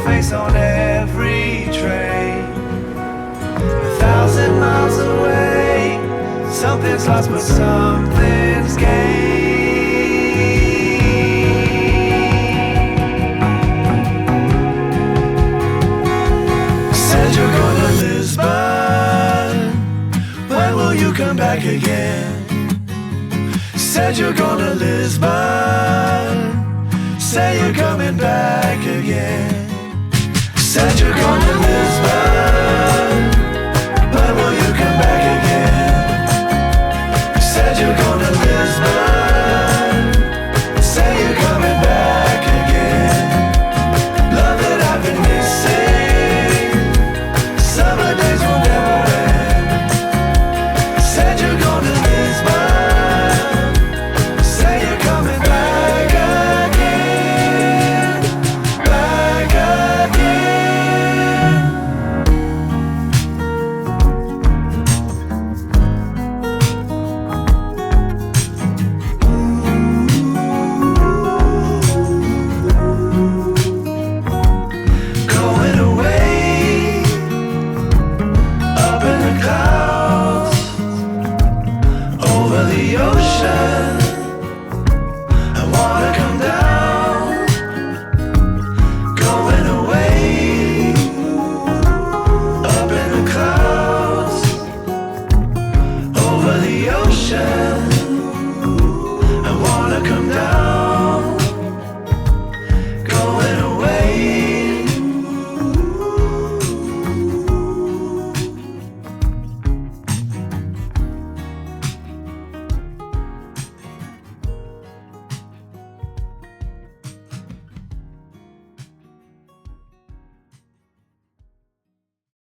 face on every train. 1,000 miles away, something's lost but something's gained. Said you're going to Lisbon, when will you come back again? Said you're going to Lisbon, say you're coming back again. Said you're going to Lisbon, when will you come back again? Said you're going to Lisbon, say you're coming back again. Love that I've been missing, summer days will never end. Said you're going to Lisbon, say you're coming back again, back again. Going away, up in the clouds, over the ocean. I wanna come down. Going away, up in the clouds, over the ocean. I wanna come down.